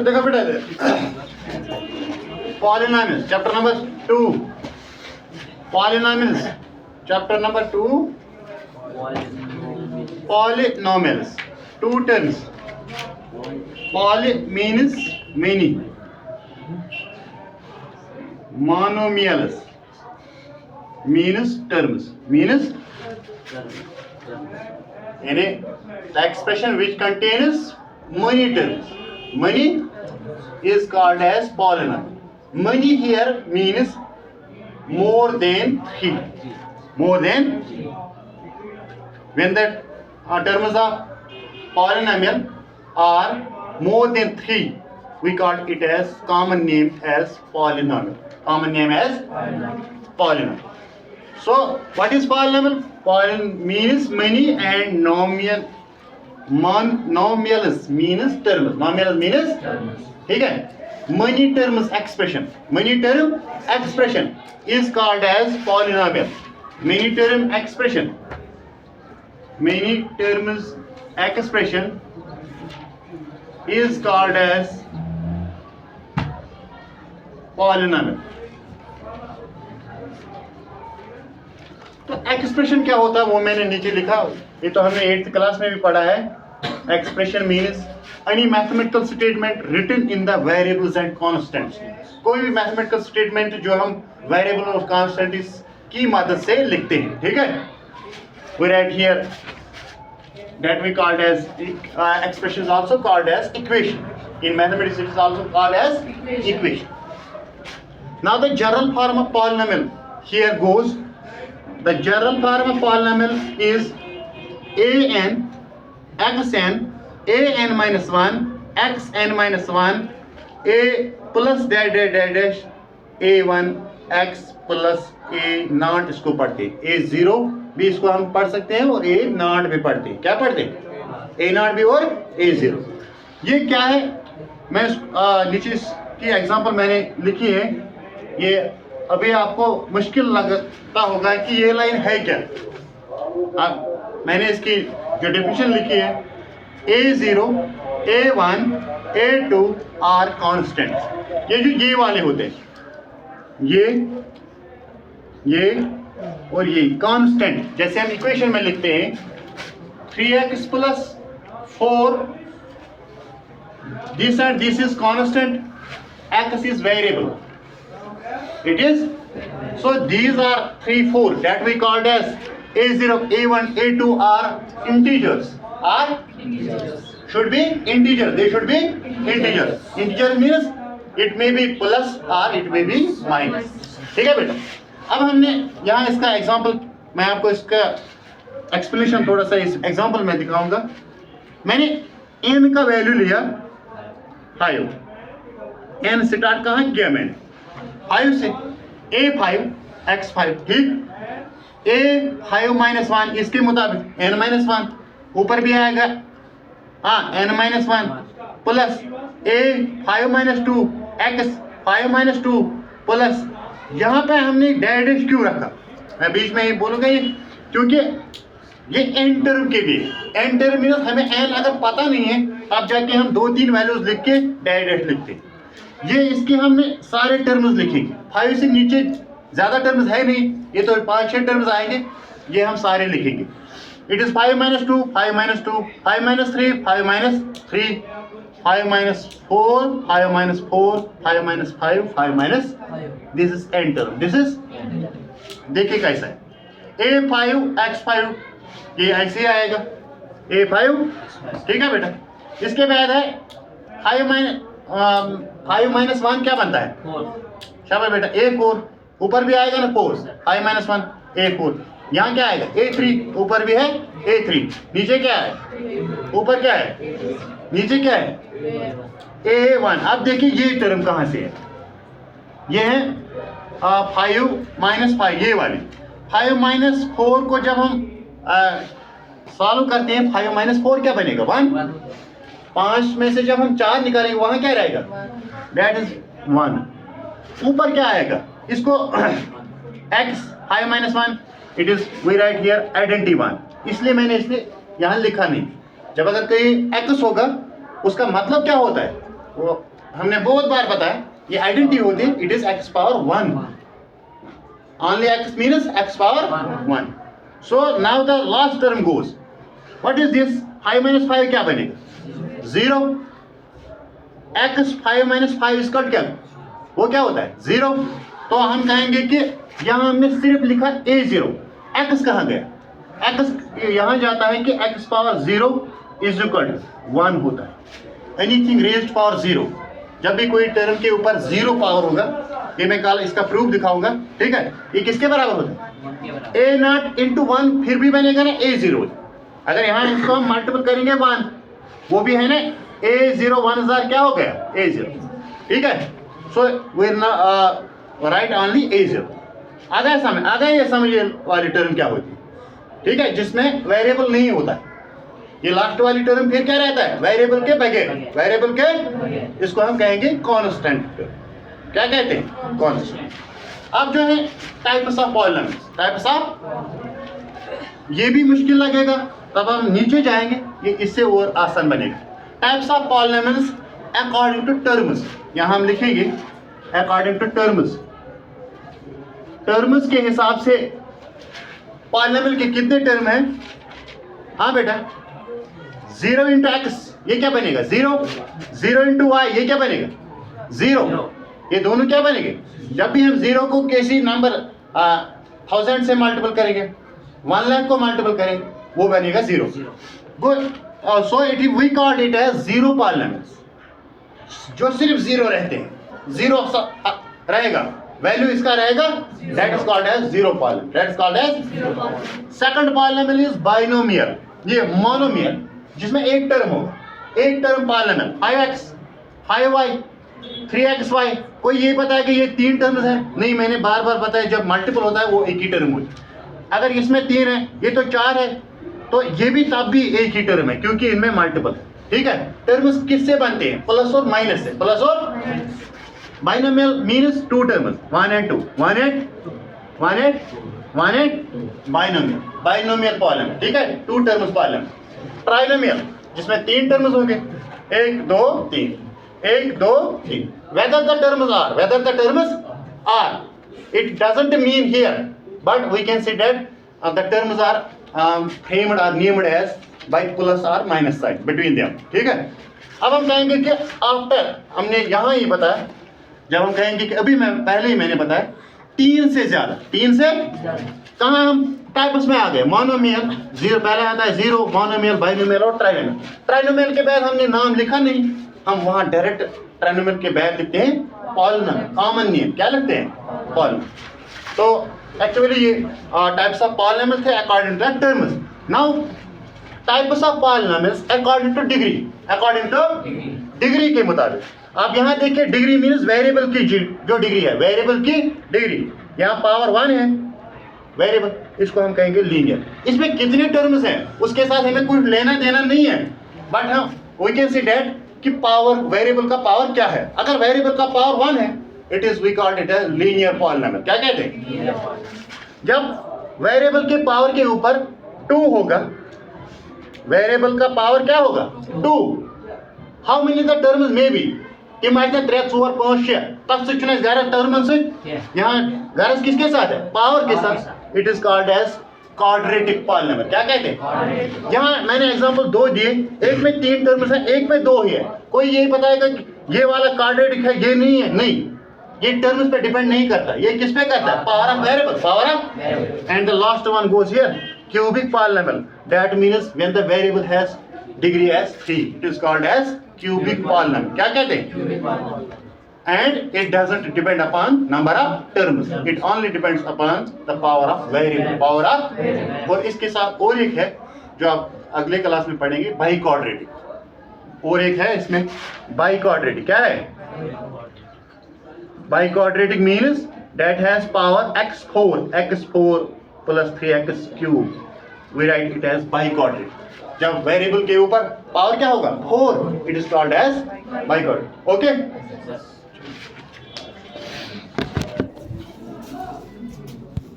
देखो बेटा, polynomials chapter number 2, polynomials chapter number 2, polynomials, two terms. Poly means many, monomials means terms, means any the expression which contains many terms. Many is called as polynomial. Many here means more than three, more than. When the terms of polynomial are more than three, we call it as common name as polynomial. Common name as polynomial. So, what is polynomial? Polynomial means many and nomial. Nomials means terms. Nomials means ठीक है. Many terms expression. Many term expression is called as polynomial. Many term expression. Many terms expression is called as polynomial. तो expression क्या होता है वो मैंने नीचे लिखा, ये तो हमने 8th क्लास में भी पढ़ा है. Expression means any mathematical statement written in the variables and constants. कोई भी मैथमेटिकल स्टेटमेंट जो हम वेरिएबल और कांस्टेंट्स की मदद से लिखते हैं. ठीक है. We write here that we called as expression is also called as equation. In mathematics it is also called as equation. Now the general form of polynomial here goes. The general form of polynomial is an xn an minus 1 xn minus 1 a plus dash dash dash dash a1 x plus a not इसको पढ़ते a0 भी इसको हम पढ़ सकते हैं और a not भी पढ़ते हैं. क्या पढ़ते हैं? a नॉट भी और a0. ये क्या है? मैं नीचे की एग्जांपल मैंने लिखी है. ये अभी आपको मुश्किल लगता होगा कि ये लाइन है क्या. मैंने इसकी जो डेफिनेशन लिखी है, a0 a1 a2 are constants. ये जो ये वाले होते हैं, ये और ये कांस्टेंट. जैसे हम इक्वेशन में लिखते हैं 3x plus 4 this and this is constant, x is variable. It is so these are 3 4 that we called as a0 a1 a2 are integers. Should be integer. They should be integer. Integer means it may be plus or it may be minus. ठीक है बेटा. अब हमने यहाँ इसका example, मैं आपको इसका एक्सप्लेनेशन थोड़ा सा इस एग्जाम्पल में दिखाऊंगा. मैंने n का वैल्यू लिया 5. n स्टार्ट कहाँ किया मैंने? 5 से. a5 x5. ठीक. a5 माइनस 1 इसके मुताबिक n माइनस 1 ऊपर भी आएगा. हाँ, n minus 1 plus a5 minus 2 x5 minus 2 plus. यहाँ पे हमने डैश क्यों रखा? मैं बीच में ही बोलूँगा ये, क्योंकि ये एन टर्म के लिए. एन टर्म मीन्स हमें एन अगर पता नहीं है अब जाके हम 2-3 वैल्यूज लिख के डैश लिखते हैं. ये इसके हमने सारे टर्म्स लिखेंगे. 5 से नीचे ज़्यादा टर्म्स है नहीं, ये तो 5-6 टर्म्स आएंगे, ये हम सारे लिखेंगे. It is 5 minus 2 5 minus 2 5 minus 3 5 minus 3 5 minus 4 5 minus 4 5 minus 5 5 minus. This is n term. This is, देखिए कैसा है. a5 x5 ये ऐसे आएगा a5. ठीक है बेटा. इसके बाद है 5 माइनस 1 क्या बनता है? 4. शाबाश बेटा. a4 ऊपर भी आएगा ना 4. 5 माइनस 1 a4. यहाँ क्या आएगा? a3 ऊपर भी है a3. नीचे क्या है? ऊपर क्या है? नीचे क्या है? a1. अब देखिए ये टर्म कहाँ से है. ये है 5 माइनस 5 ये वाली. 5 माइनस 4 को जब हम सॉल्व करते हैं 5 माइनस 4 क्या बनेगा? 1. 5 में से जब हम 4 निकालेंगे वहाँ क्या रहेगा? That is 1. ऊपर क्या आएगा? इसको x 5 minus 1 it is we write here identity 1. इसलिए मैंने इसलिए यहाँ लिखा नहीं. जब अगर कोई x होगा उसका मतलब क्या होता है? वो हमने बहुत बार बताया ये आइडेंटिटी होती है, it is x power 1, only x means x power 1. So now the last term goes, what is this? 5 minus 5 क्या बनेगा? 0. x 5 माइनस 5 इसका क्या, वो क्या होता है? 0. तो हम कहेंगे कि यहाँ हमने सिर्फ लिखा a0, x कहाँ गया? x यहाँ जाता है कि x power 0 is equal to 1 होता है. एनीथिंग रेज्ड पावर 0, जब भी कोई टर्म के ऊपर 0 पावर होगा, ये मैं कल इसका प्रूफ दिखाऊंगा, ठीक है? ये किसके बराबर होता है? a नॉट इंटू 1, फिर भी बनेगा ना a0. अगर यहाँ इसको हम मल्टीपल करेंगे 1, वो भी है ना a0 1000 क्या हो गया? a0. ठीक है? So we write only a0. आ गया ये समझिए वाली टर्म क्या होती है, ठीक है? जिसमें वेरिएबल नहीं होता है. ये लास्ट वाली टर्म फिर क्या रहता है? वेरिएबल के बगैर, वेरिएबल के, इसको हम कहेंगे कांस्टेंट. क्या कहते हैं? कांस्टेंट. अब जो है types of polynomials, types of, ये भी मुश्किल लगेगा, तब हम नीचे जाएंगे, ये इससे और आसान बनेगा. Types of polynomials according to terms, यहाँ हम लिखेंगे अकॉर्डिंग टू टर्म्स. टर्म्स के हिसाब से पॉलिनोमियल के कितने टर्म हैं? हाँ बेटा, 0 इंटू एक्स ये क्या बनेगा? 0. 0 इंटू वाई ये क्या बनेगा? 0. ये दोनों क्या बनेंगे? जब भी हम 0 को किसी नंबर 1000 से मल्टीपल करेंगे, 1 लाख को मल्टीपल करेंगे, वो बनेगा 0. Good. So it we called it as 0 polynomials. जो सिर्फ 0 रहते हैं, 0 रहेगा, वैल्यू इसका रहेगा, that is called as 0 polynomial. That is called as. Second polynomial is binomial, ये मोनोमियल, जिसमें एक टर्म होगा, एक term polynomial. 5x 5y 3xy. कोई ये बताया कि ये 3 टर्म्स है? नहीं, मैंने बार बार बताया, जब मल्टीपल होता है वो एक ही टर्म होती है. अगर इसमें 3 है, ये तो 4 है, तो ये भी तब भी एक ही टर्म है, क्योंकि इनमें मल्टीपल है. ठीक है? टर्म्स किससे बनते हैं? प्लस और माइनस से. प्लस और binomial means 2 terms, 1 and 2, 1 and binomial, binomial polynomial. ठीक है? 2 टर्म्स पॉलिनोमियल. ट्राइनोमियल जिसमें 3 टर्म्स होंगे, 1 2 3, 1 2 3. whether the terms are, it doesn't mean here, but we can say that the terms are framed or named as by plus or minus sign between them. ठीक है? अब हम कहेंगे कि after, हमने यहाँ ही बताया, जब हम कहेंगे कि अभी मैं पहले ही मैंने बताया 3 से ज्यादा, 3 से कहाँ हम टाइप्स में आ गए? मोनोमियल, 0 पहले आता है 0, मोनोमियल, बाइनोमियल और ट्राइनोमियल. ट्राइनोमियल के बाद हमने नाम लिखा नहीं, हम वहाँ डायरेक्ट ट्राइनोमियल के बाद लिखते हैं पॉलिनोमियल. कॉमन नेम क्या लिखते हैं? पॉलिनोमियल. तो एक्चुअली ये टाइप्स ऑफ पॉलिनोमियल थे according to terms. Now types of polynomials according to degree, according to degree के मुताबिक. आप यहाँ देखिए, डिग्री मीन्स वेरिएबल की जो डिग्री है, वेरिएबल की डिग्री. यहाँ पावर 1 है वेरिएबल, इसको हम कहेंगे लीनियर. इसमें कितने टर्म्स हैं उसके साथ हमें कुछ लेना देना नहीं है, बट हम वी कैन सी दैट कि पावर, वेरिएबल का पावर क्या है. अगर वेरिएबल का पावर 1 है, it is we called it as linear polynomial. क्या कहते हैं? जब वेरिएबल के पावर के ऊपर 2 होगा, वेरिएबल का पावर क्या होगा? 2. How many the terms may be? तम 3 4 5 6, तब से घर टर्मन से. यहाँ घर किसके साथ है? पावर के साथ. It is called as quadratic polynomial. क्या कहते हैं? यहाँ मैंने एग्जांपल 2 दिए, एक में 3 टर्म्स है, एक में 2 ही है. कोई यही बताएगा कि ये वाला क्वाड्रेटिक है, ये नहीं है? नहीं, ये टर्म्स पे डिपेंड नहीं करता. ये किस पे करता है? Power of variable, power of. And the last one goes here, cubic polynomial. That means when the variable has degree as 3, it is called as cubic polynomial. क्या कहते हैं? And it doesn't depend upon number of terms. It only depends upon the power of variable. Power of. और इसके साथ और एक है जो आप अगले क्लास में पढ़ेंगे, बाई क्वाड्रेटिक. और एक है इसमें बाई क्वाड्रेटिक. क्या है? By quadratic means that has power x4 plus 3x cube. We write it as biquadratic. जब वेरिएबल के ऊपर पावर क्या होगा? 4. It is called as biquadratic. Okay?